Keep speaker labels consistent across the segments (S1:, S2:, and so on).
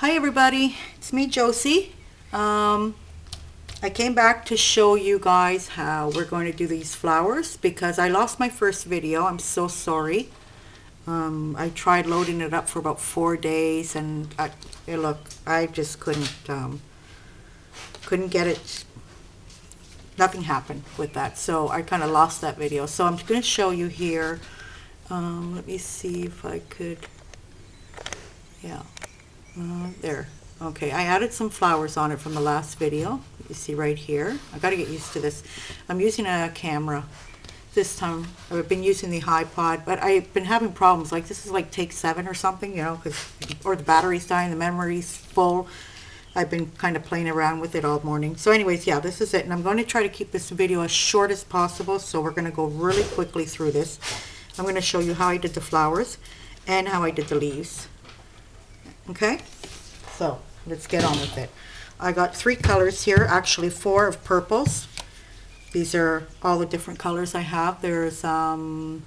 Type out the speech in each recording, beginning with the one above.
S1: Hi everybody, it's me Josie. I came back to show you guys how we're going to do these flowers because I lost my first video. I'm so sorry. I tried loading it up for about 4 days and I just couldn't get it. Nothing happened with that, so I kind of lost that video. So I'm going to show you here. Let me see if I could. Yeah. There. Okay, I added some flowers on it from the last video. You see right here. I got to get used to this. I'm using a camera this time. I've been using the iPod, but I've been having problems. Like this is like take 7 or something, you know, or the battery's dying, the memory's full. I've been kind of playing around with it all morning. So anyways, yeah, this is it. And I'm going to try to keep this video as short as possible. So we're going to go really quickly through this. I'm going to show you how I did the flowers and how I did the leaves. Okay, so let's get on with it. I got 3 colors here, actually 4 of purples. These are all the different colors I have. There's Deco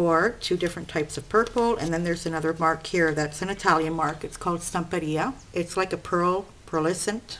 S1: Art, 2 different types of purple, and then there's another mark here that's an Italian mark. It's called Stamperia. It's like a pearlescent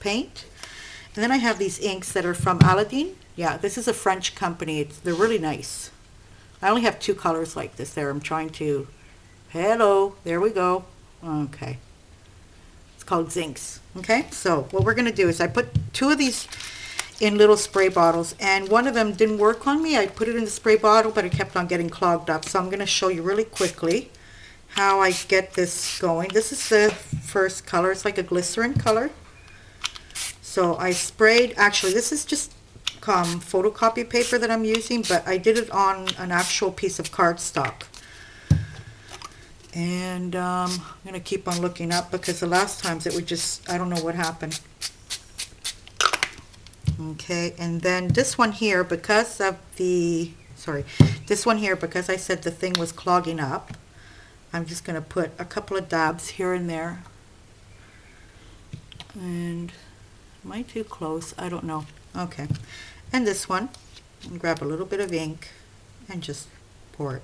S1: paint. And then I have these inks that are from Aladdin. Yeah, this is a French company. They're really nice. I only have 2 colors like this there. I'm trying to... Hello, there we go. Okay. It's called Zincs. Okay, so what we're going to do is I put 2 of these in little spray bottles, and one of them didn't work on me. I put it in the spray bottle, but it kept on getting clogged up. So I'm going to show you really quickly how I get this going. This is the first color. It's like a glycerin color. So I sprayed, actually this is just photocopy paper that I'm using, but I did it on an actual piece of cardstock. And I'm going to keep on looking up because the last times it would just, I don't know what happened. Okay, and then this one here, because of the, this one here, because I said the thing was clogging up, I'm just going to put a couple of dabs here and there. And am I too close? I don't know. Okay, and this one, grab a little bit of ink and just pour it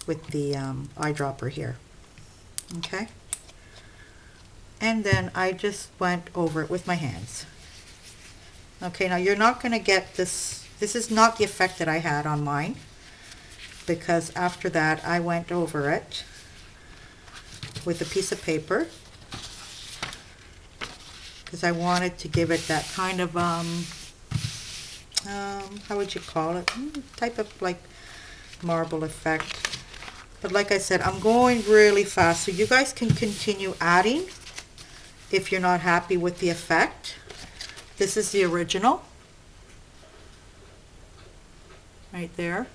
S1: with the eyedropper here. Okay, and then I just went over it with my hands. Okay, now you're not going to get this. This is not the effect that I had on mine, because after that I went over it with a piece of paper because I wanted to give it that kind of how would you call it, type of like marble effect. But like I said, I'm going really fast, so you guys can continue adding if you're not happy with the effect. This is the original. Right there.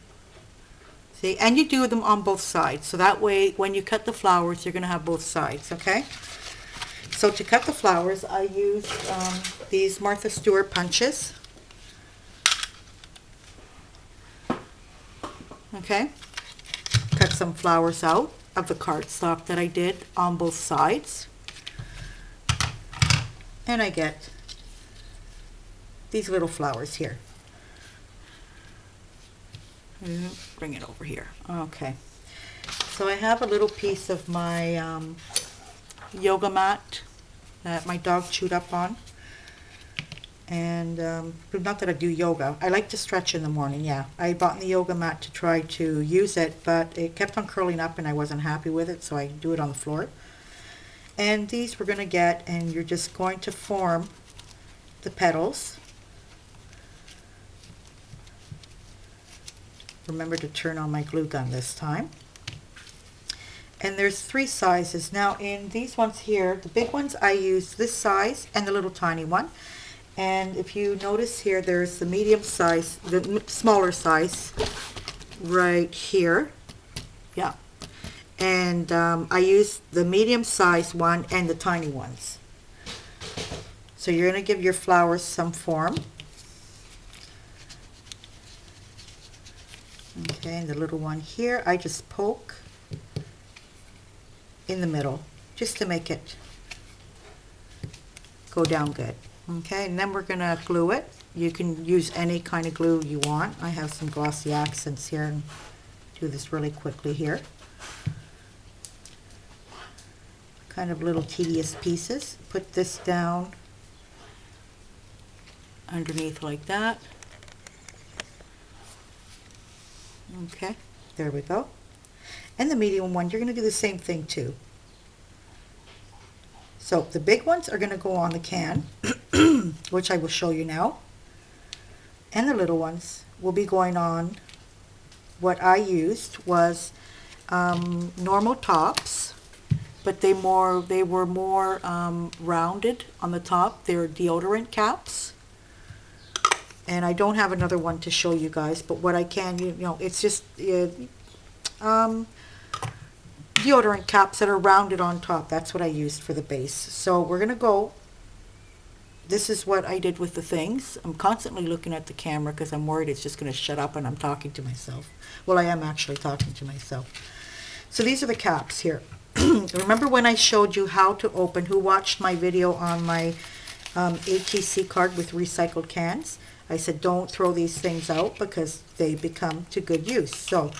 S1: See, and you do them on both sides. So that way, when you cut the flowers, you're going to have both sides, okay? So to cut the flowers, I used these Martha Stewart punches. Okay? Cut some flowers out of the cardstock that I did on both sides, and I get these little flowers here. Bring it over here. Okay, so I have a little piece of my yoga mat that my dog chewed up on. And not that I do yoga. I like to stretch in the morning, yeah. I bought the yoga mat to try to use it, but it kept on curling up and I wasn't happy with it, so I do it on the floor. And these we're going to get, and you're just going to form the petals. Remember to turn on my glue gun this time. And there's 3 sizes. Now in these ones here, the big ones, I use this size and the little tiny one. And if you notice here, there's the medium size, the smaller size right here. Yeah. And I use the medium size one and the tiny ones. So you're going to give your flowers some form. Okay, and the little one here, I just poke in the middle just to make it go down good. Okay, and then we're going to glue it. You can use any kind of glue you want. I have some glossy accents here and do this really quickly here. kind of little tedious pieces. Put this down underneath like that. Okay, there we go. And the medium one, you're going to do the same thing too. So the big ones are going to go on the can, which I will show you now. And the little ones will be going on. What I used was normal tops, but they were more rounded on the top. They're deodorant caps. And I don't have another one to show you guys, but what I can, you know, it's just deodorant caps that are rounded on top. That's what I used for the base. So we're going to go, this is what I did with the things. I'm constantly looking at the camera because I'm worried it's just going to shut up and I'm talking to myself. Well, I am actually talking to myself. So these are the caps here. Remember when I showed you how to open, who watched my video on my ATC card with recycled cans? I said don't throw these things out because they become to good use. So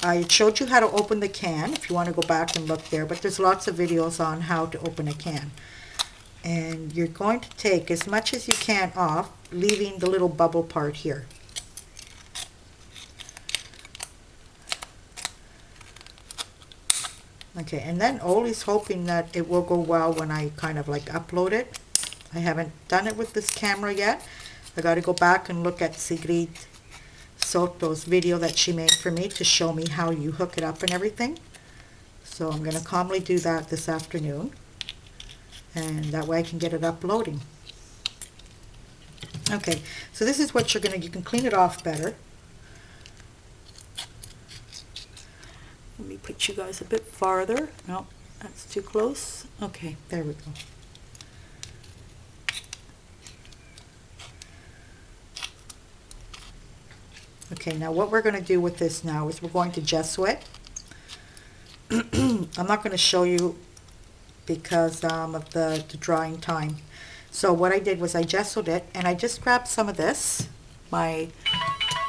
S1: I showed you how to open the can, if you want to go back and look there, but there's lots of videos on how to open a can. And you're going to take as much as you can off, leaving the little bubble part here. Okay, and then always hoping that it will go well when I kind of like upload it. I haven't done it with this camera yet. I got to go back and look at Sigrid Soto's video that she made for me to show me how you hook it up and everything. So I'm going to calmly do that this afternoon, and that way I can get it uploading. Okay, so this is what you're going to, you can clean it off better. Let me put you guys a bit farther. No, that's too close. Okay, there we go. Okay, now what we're going to do with this now is we're going to gesso it. I'm not going to show you because of the drying time. So what I did was I gessoed it, and I just grabbed some of this, my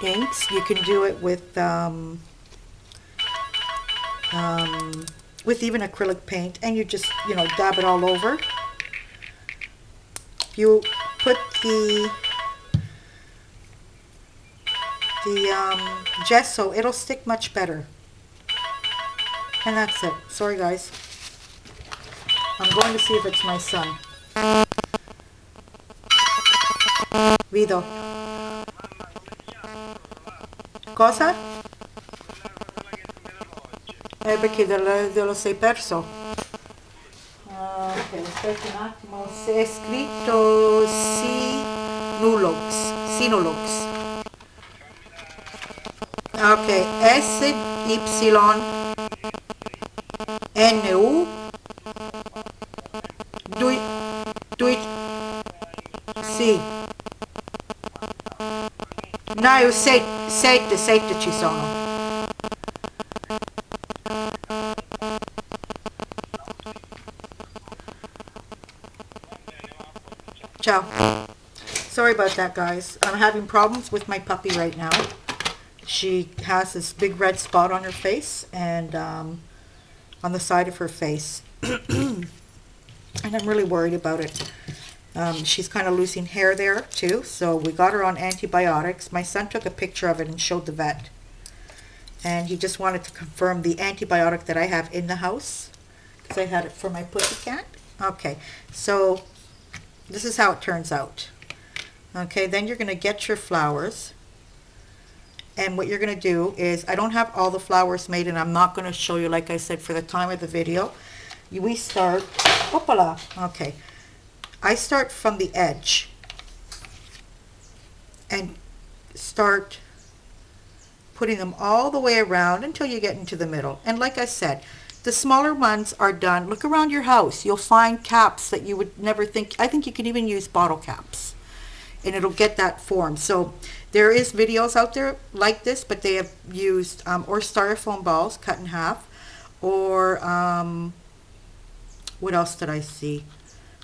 S1: inks. You can do it with even acrylic paint, and you just, you know, dab it all over. You put the gesso, it'll stick much better. And that's it. Sorry guys. I'm going to see if it's my son. Vido. Cosa? Perché lo sei perso? Ok, aspetta un attimo. Se è scritto Sinolox. Ok, SYNU sì. No, io sette ci sono. Ciao. Sorry about that, guys. I'm having problems with my puppy right now. She has this big red spot on her face and on the side of her face. And I'm really worried about it. She's kind of losing hair there too, so we got her on antibiotics. My son took a picture of it and showed the vet. And he just wanted to confirm the antibiotic that I have in the house, because I had it for my pussycat. Okay, so this is how it turns out. Okay, then you're going to get your flowers. And what you're going to do is, I don't have all the flowers made, and I'm not going to show you, like I said, for the time of the video. We start, opala, okay. I start from the edge and start putting them all the way around until you get into the middle. And like I said, the smaller ones are done. Look around your house. You'll find caps that you would never think. I think you can even use bottle caps, and it'll get that form. So there is videos out there like this, but they have used or styrofoam balls cut in half, or what else did I see?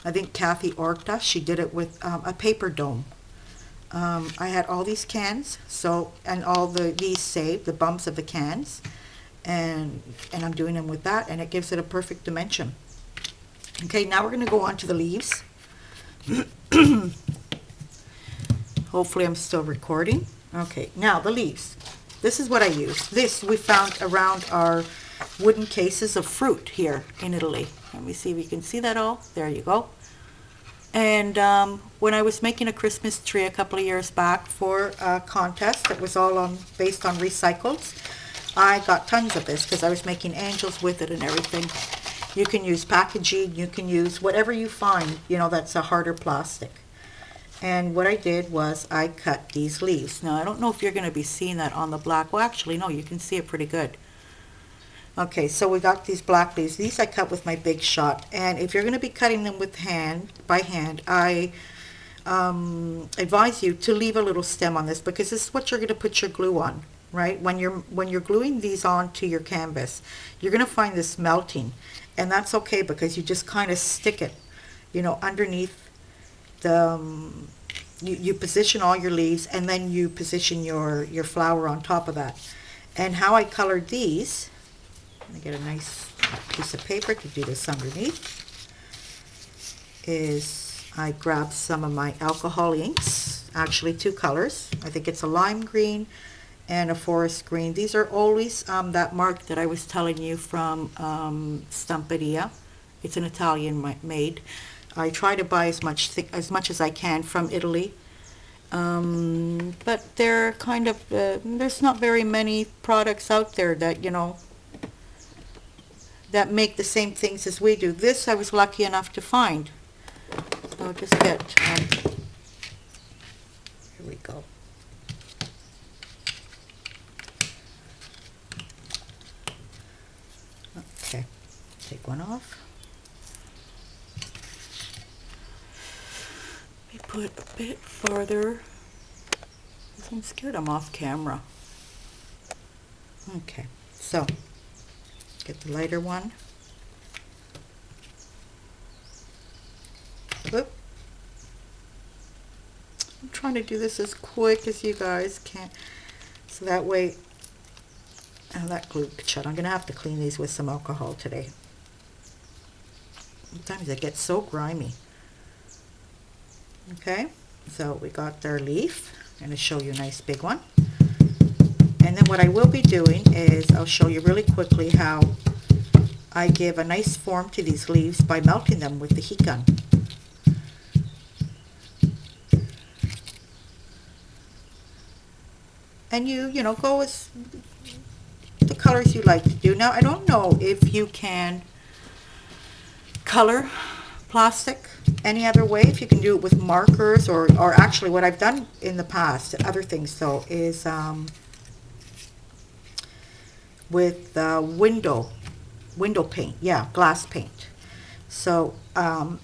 S1: I think Kathy Orta, she did it with a paper dome. I had all these cans, so, and all these saved, the bumps of the cans, and I'm doing them with that, and it gives it a perfect dimension. Okay, now we're going to go on to the leaves. Hopefully I'm still recording. Okay, now the leaves. This is what I use. This we found around our wooden cases of fruit here in Italy. Let me see if you can see that all. There you go. And when I was making a Christmas tree a couple of years back for a contest that was all based on recycles, I got tons of this because I was making angels with it and everything. You can use packaging, you can use whatever you find, you know, that's a harder plastic. And what I did was I cut these leaves. Now I don't know if you're going to be seeing that on the black. Well, actually, no, you can see it pretty good. Okay, so we got these black leaves. These I cut with my Big Shot. And if you're going to be cutting them by hand, I advise you to leave a little stem on this because this is what you're going to put your glue on, right? When you're gluing these onto your canvas, you're going to find this melting, and that's okay because you just kind of stick it, you know, underneath the. You position all your leaves, and then you position your flower on top of that. And how I colored these. I get a nice piece of paper to do this underneath, is I grabbed some of my alcohol inks, actually 2 colors. I think it's a lime green and a forest green. These are always that mark that I was telling you from Stamperia. It's an Italian made. I try to buy as much as I can from Italy. But they're kind of, there's not very many products out there that, you know, that make the same things as we do. This I was lucky enough to find. So I'll just get, here we go. Okay, take one off. Let me put a bit farther, because I'm scared I'm off camera. Okay, so get the lighter one. Whoop. I'm trying to do this as quick as you guys can, so that way, oh, that glue shut. I'm going to have to clean these with some alcohol today. Sometimes they get so grimy. Okay, so we got our leaf. I'm going to show you a nice big one. And then what I will be doing is I'll show you really quickly how I give a nice form to these leaves by melting them with the heat gun. And you know, go with the colors you like to do. Now, I don't know if you can color plastic any other way, if you can do it with markers or actually what I've done in the past, other things though, is with window paint, yeah, glass paint. So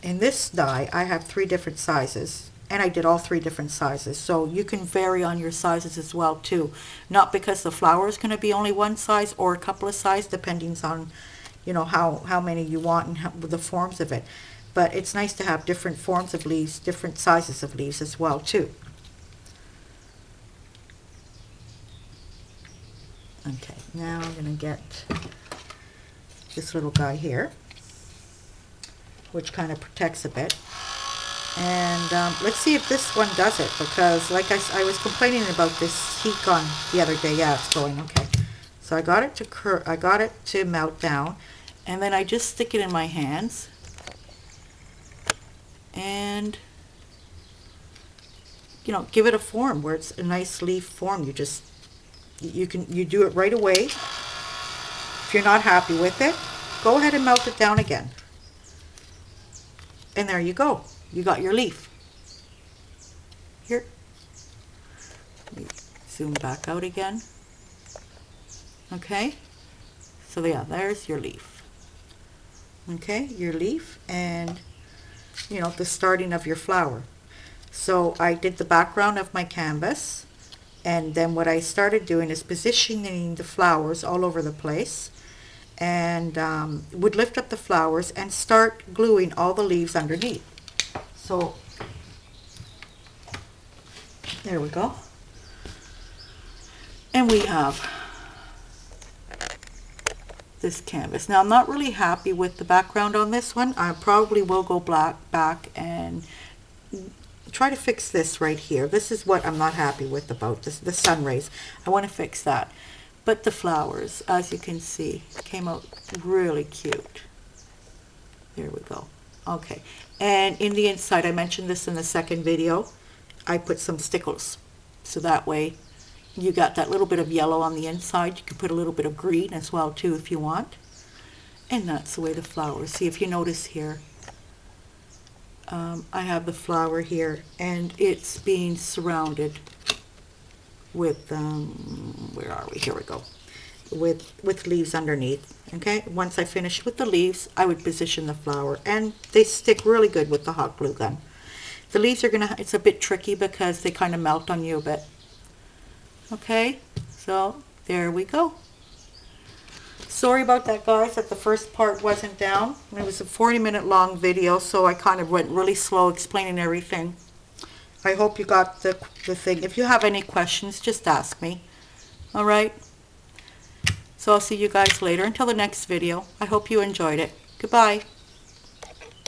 S1: in this die I have 3 different sizes, and I did all 3 different sizes, so you can vary on your sizes as well too, not because the flower is going to be only one size or a couple of sizes, depending on, you know, how many you want and the forms of it. But it's nice to have different forms of leaves, different sizes of leaves as well too. Okay, now I'm going to get this little guy here, which kind of protects a bit. And let's see if this one does it, because like I was complaining about this heat gun the other day. Yeah, it's going okay. So I got it to melt down, and then I just stick it in my hands, and you know, give it a form where it's a nice leaf form. You do it right away. If you're not happy with it, go ahead and melt it down again. And there you go. You got your leaf. Here. Let me zoom back out again. Okay. So yeah, there's your leaf. Okay, your leaf, and you know, the starting of your flower. So I did the background of my canvas, and then what I started doing is positioning the flowers all over the place, and would lift up the flowers and start gluing all the leaves underneath. So there we go. And we have this canvas. Now I'm not really happy with the background on this one. I probably will go back and try to fix this right here. This is what I'm not happy with about this, the sun rays. I want to fix that. But the flowers, as you can see, came out really cute. There we go. Okay. And in the inside, I mentioned this in the second video, I put some stickles. So that way you got that little bit of yellow on the inside. You can put a little bit of green as well too if you want. And that's the way the flowers. See, if you notice here, I have the flower here, and it's being surrounded with, where are we? Here we go. With leaves underneath. Okay, once I finish with the leaves, I would position the flower, and they stick really good with the hot glue gun. The leaves are gonna, it's a bit tricky because they kind of melt on you a bit. Okay, so there we go. Sorry about that, guys, that the first part wasn't down. It was a 40-minute long video, so I kind of went really slow explaining everything. I hope you got the thing. If you have any questions, just ask me. All right? So I'll see you guys later. Until the next video, I hope you enjoyed it. Goodbye.